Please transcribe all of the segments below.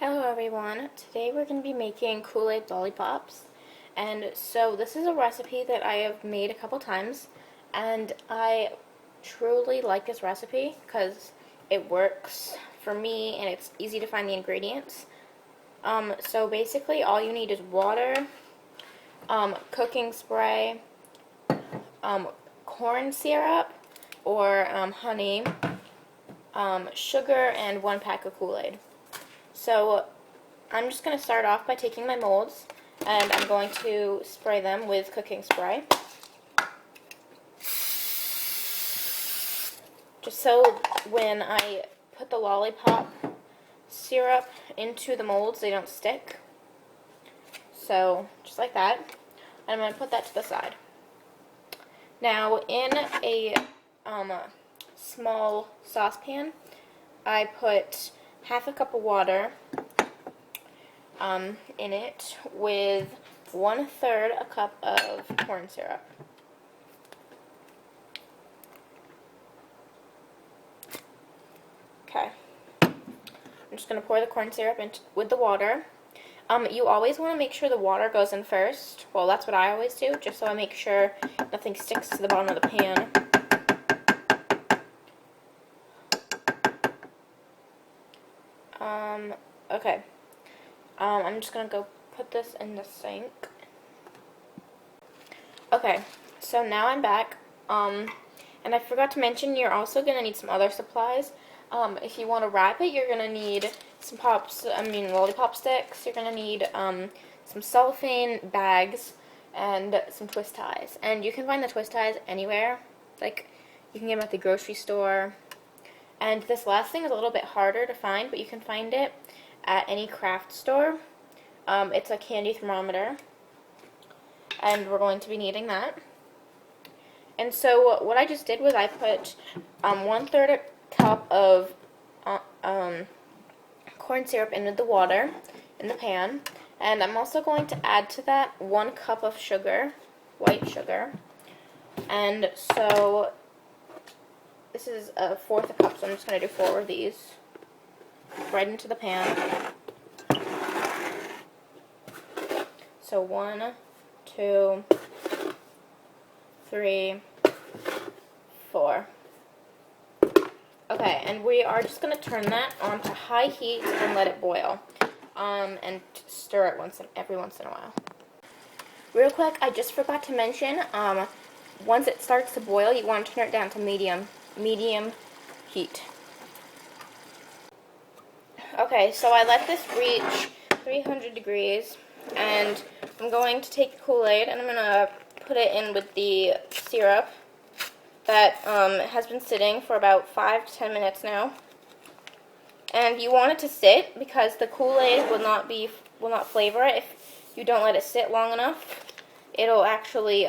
Hello everyone, today we're going to be making Kool-Aid lollipops, and so this is a recipe that I have made a couple times, and I truly like this recipe because it works for me and it's easy to find the ingredients. So basically all you need is water, cooking spray, corn syrup or honey, sugar, and 1 pack of Kool-Aid. So I'm just going to start off by taking my molds and I'm going to spray them with cooking spray. Just so when I put the lollipop syrup into the molds, they don't stick. So just like that. And I'm going to put that to the side. Now in a small saucepan, I put half a cup of water in it with 1/3 a cup of corn syrup. Okay, I'm just going to pour the corn syrup in with the water. You always want to make sure the water goes in first. Well, that's what I always do, just so I make sure nothing sticks to the bottom of the pan. Okay. I'm just going to go put this in the sink. Okay, so now I'm back. And I forgot to mention, you're also going to need some other supplies. If you want to wrap it, you're going to need some lollipop sticks. You're going to need some cellophane bags and some twist ties. And you can find the twist ties anywhere. Like, you can get them at the grocery store. And this last thing is a little bit harder to find, but you can find it at any craft store. It's a candy thermometer, and we're going to be needing that. And so what I just did was I put 1/3 a cup of corn syrup into the water in the pan, and I'm also going to add to that 1 cup of sugar, white sugar. And so this is 1/4 a cup, so I'm just going to do 4 of these right into the pan. So 1, 2, 3, 4. Okay, and we are just going to turn that on to high heat and let it boil. And stir it every once in a while. Real quick, I just forgot to mention, once it starts to boil, you want to turn it down to medium heat. Okay, so I let this reach 300 degrees, and I'm going to take the Kool-Aid and I'm going to put it in with the syrup that has been sitting for about 5 to 10 minutes now. And you want it to sit because the Kool-Aid will not flavor it if you don't let it sit long enough. It'll actually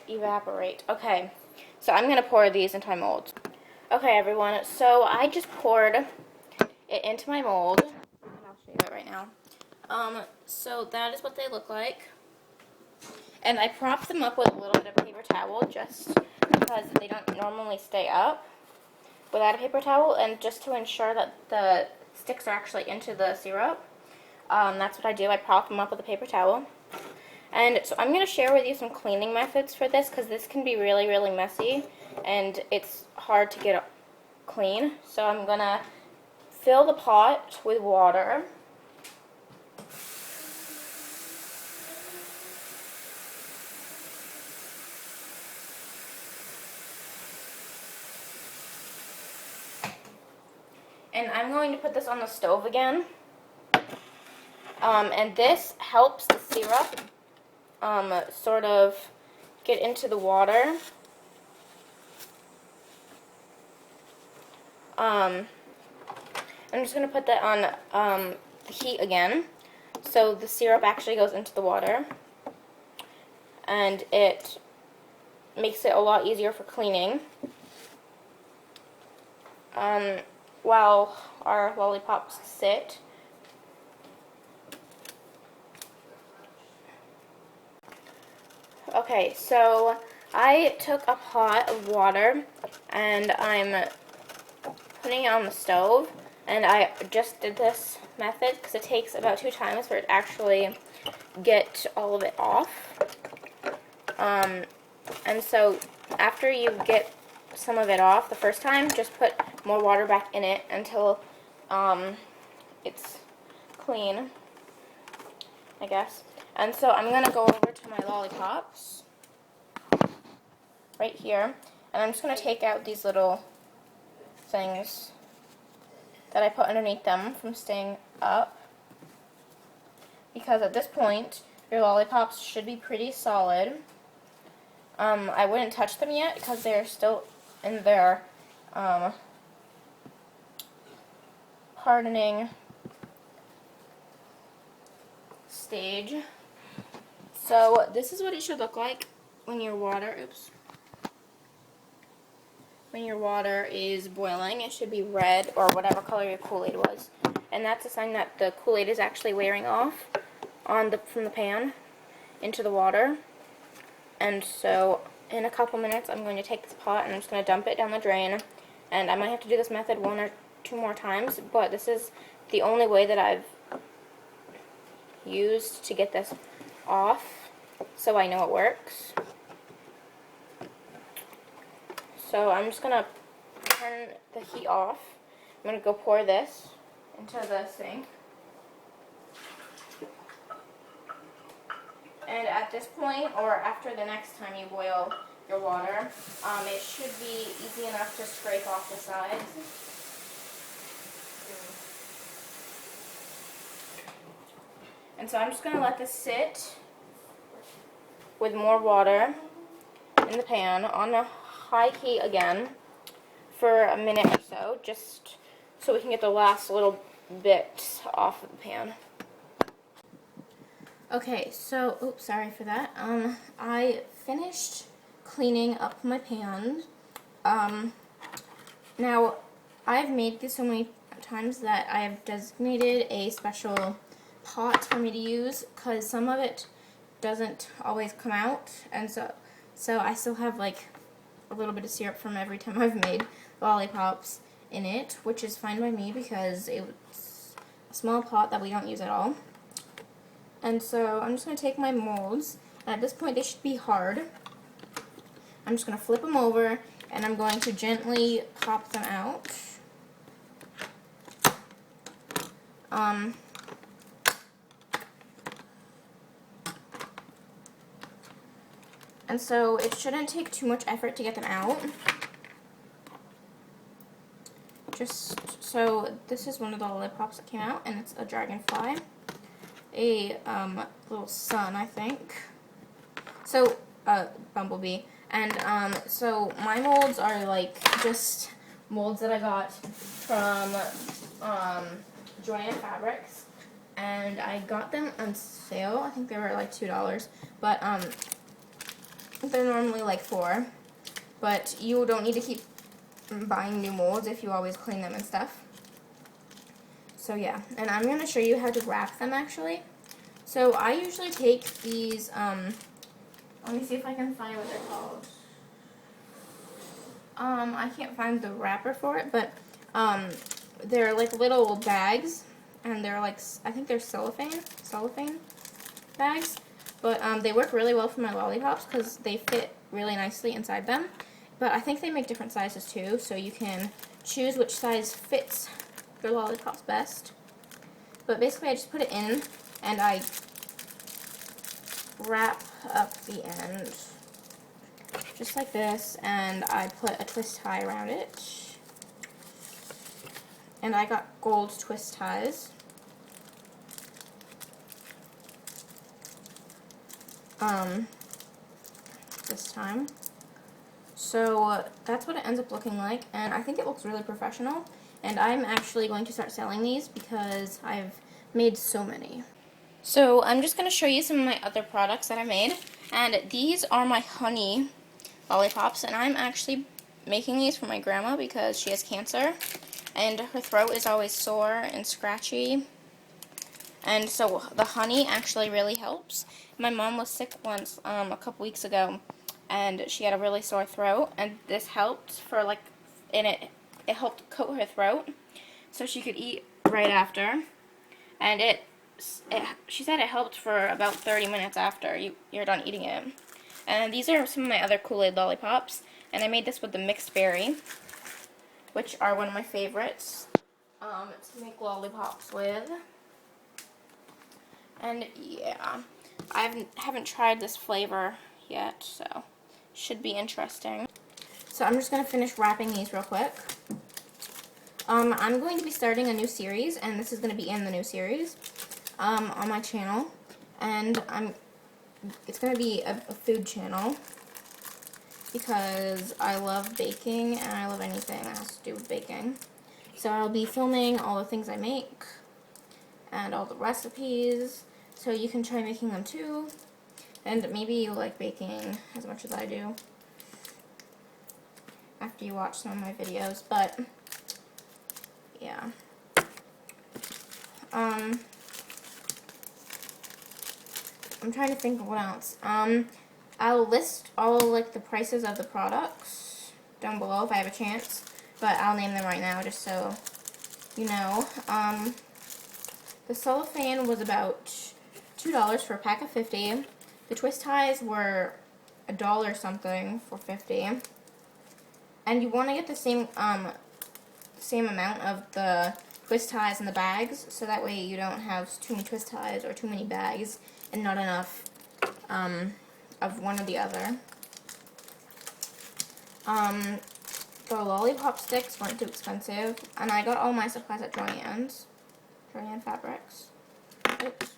evaporate. Okay, so I'm going to pour these into my mold. Okay, everyone, so I just poured it into my mold, and I'll show you it right now. So that is what they look like, and I propped them up with a little bit of paper towel just because they don't normally stay up without a paper towel, and just to ensure that the sticks are actually into the syrup. That's what I do. I prop them up with a paper towel. And so I'm going to share with you some cleaning methods for this because this can be really, really messy and it's hard to get clean. So I'm going to fill the pot with water. And I'm going to put this on the stove again. And this helps the syrup sort of get into the water. I'm just going to put that on the heat again, so the syrup actually goes into the water, and it makes it a lot easier for cleaning. While our lollipops sit. Okay, so I took a pot of water and I'm putting it on the stove, and I just did this method because it takes about 2 times for it to actually get all of it off. And so after you get some of it off the first time, just put more water back in it until it's clean, I guess. And so I'm going to go over to my lollipops right here, and I'm just going to take out these little things that I put underneath them from staying up, because at this point your lollipops should be pretty solid. I wouldn't touch them yet because they're still in their hardening stage. So this is what it should look like when your water, when your water is boiling. It should be red or whatever color your Kool-Aid was. And that's a sign that the Kool-Aid is actually wearing off from the pan into the water. And so in a couple minutes I'm going to take this pot and I'm just going to dump it down the drain. And I might have to do this method 1 or 2 more times, but this is the only way that I've used to get this off, so I know it works. So I'm just going to turn the heat off. I'm going to go pour this into the sink. And at this point, or after the next time you boil your water, it should be easy enough to scrape off the sides. And so I'm just going to let this sit with more water in the pan on a high heat again for a minute or so, just so we can get the last little bit off of the pan. Okay, so, oops, sorry for that. I finished cleaning up my pan. Now, I've made this so many times that I have designated a special pot for me to use, because some of it doesn't always come out, and so I still have like a little bit of syrup from every time I've made lollipops in it, which is fine by me because it's a small pot that we don't use at all. And so I'm just going to take my molds, and at this point they should be hard. I'm just going to flip them over, and I'm going to gently pop them out. And so it shouldn't take too much effort to get them out. So this is one of the lollipops that came out, and it's a dragonfly. A little sun, I think. So, bumblebee. And so my molds are like just molds that I got from Joanna Fabrics, and I got them on sale. I think they were like $2, but they're normally like $4. But you don't need to keep buying new molds if you always clean them and stuff. So yeah, and I'm going to show you how to wrap them actually. So I usually take these, let me see if I can find what they're called. I can't find the wrapper for it, but they're like little bags, and they're like, I think they're cellophane bags, but they work really well for my lollipops because they fit really nicely inside them. But I think they make different sizes too, so you can choose which size fits your lollipops best. But basically I just put it in and I wrap up the end just like this, and I put a twist tie around it. And I got gold twist ties. This time. So that's what it ends up looking like, and I think it looks really professional. And I'm actually going to start selling these because I've made so many. So I'm just going to show you some of my other products that I made. And these are my honey lollipops, and I'm actually making these for my grandma because she has cancer and her throat is always sore and scratchy. And so the honey actually really helps. My mom was sick once a couple weeks ago, and she had a really sore throat, and this helped for like, and it helped coat her throat so she could eat right after. And she said it helped for about 30 minutes after you're done eating it. And these are some of my other Kool-Aid lollipops, and I made this with the mixed berry, which are one of my favorites to make lollipops with. And yeah, I haven't tried this flavor yet, so should be interesting. So I'm just going to finish wrapping these real quick. I'm going to be starting a new series, and this is going to be in the new series on my channel. And it's going to be a food channel because I love baking, and I love anything that has to do with baking. So I'll be filming all the things I make and all the recipes, so you can try making them too. And maybe you like baking as much as I do after you watch some of my videos, but yeah. I'm trying to think of what else. I'll list all like the prices of the products down below if I have a chance, but I'll name them right now just so you know. The cellophane was about $2 for a pack of 50. The twist ties were $1 something for 50. And you want to get the same amount of the twist ties in the bags, so that way you don't have too many twist ties or too many bags and not enough of one or the other. The lollipop sticks weren't too expensive, and I got all my supplies at Joann's Fabrics. Oops.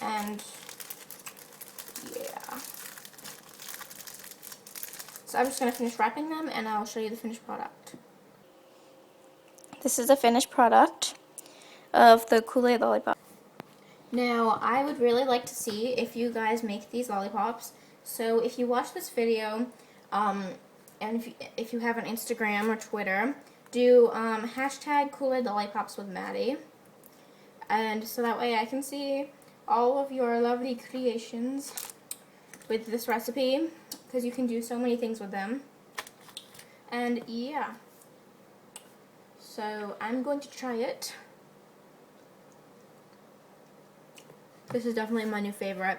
And yeah. So I'm just going to finish wrapping them, and I'll show you the finished product. This is the finished product of the Kool-Aid lollipop. Now, I would really like to see if you guys make these lollipops. So if you watch this video, and if you have an Instagram or Twitter, do hashtag Kool-Aid lollipops with Maddie. And so that way I can see all of your lovely creations with this recipe, because you can do so many things with them. And yeah, so I'm going to try it. This is definitely my new favorite.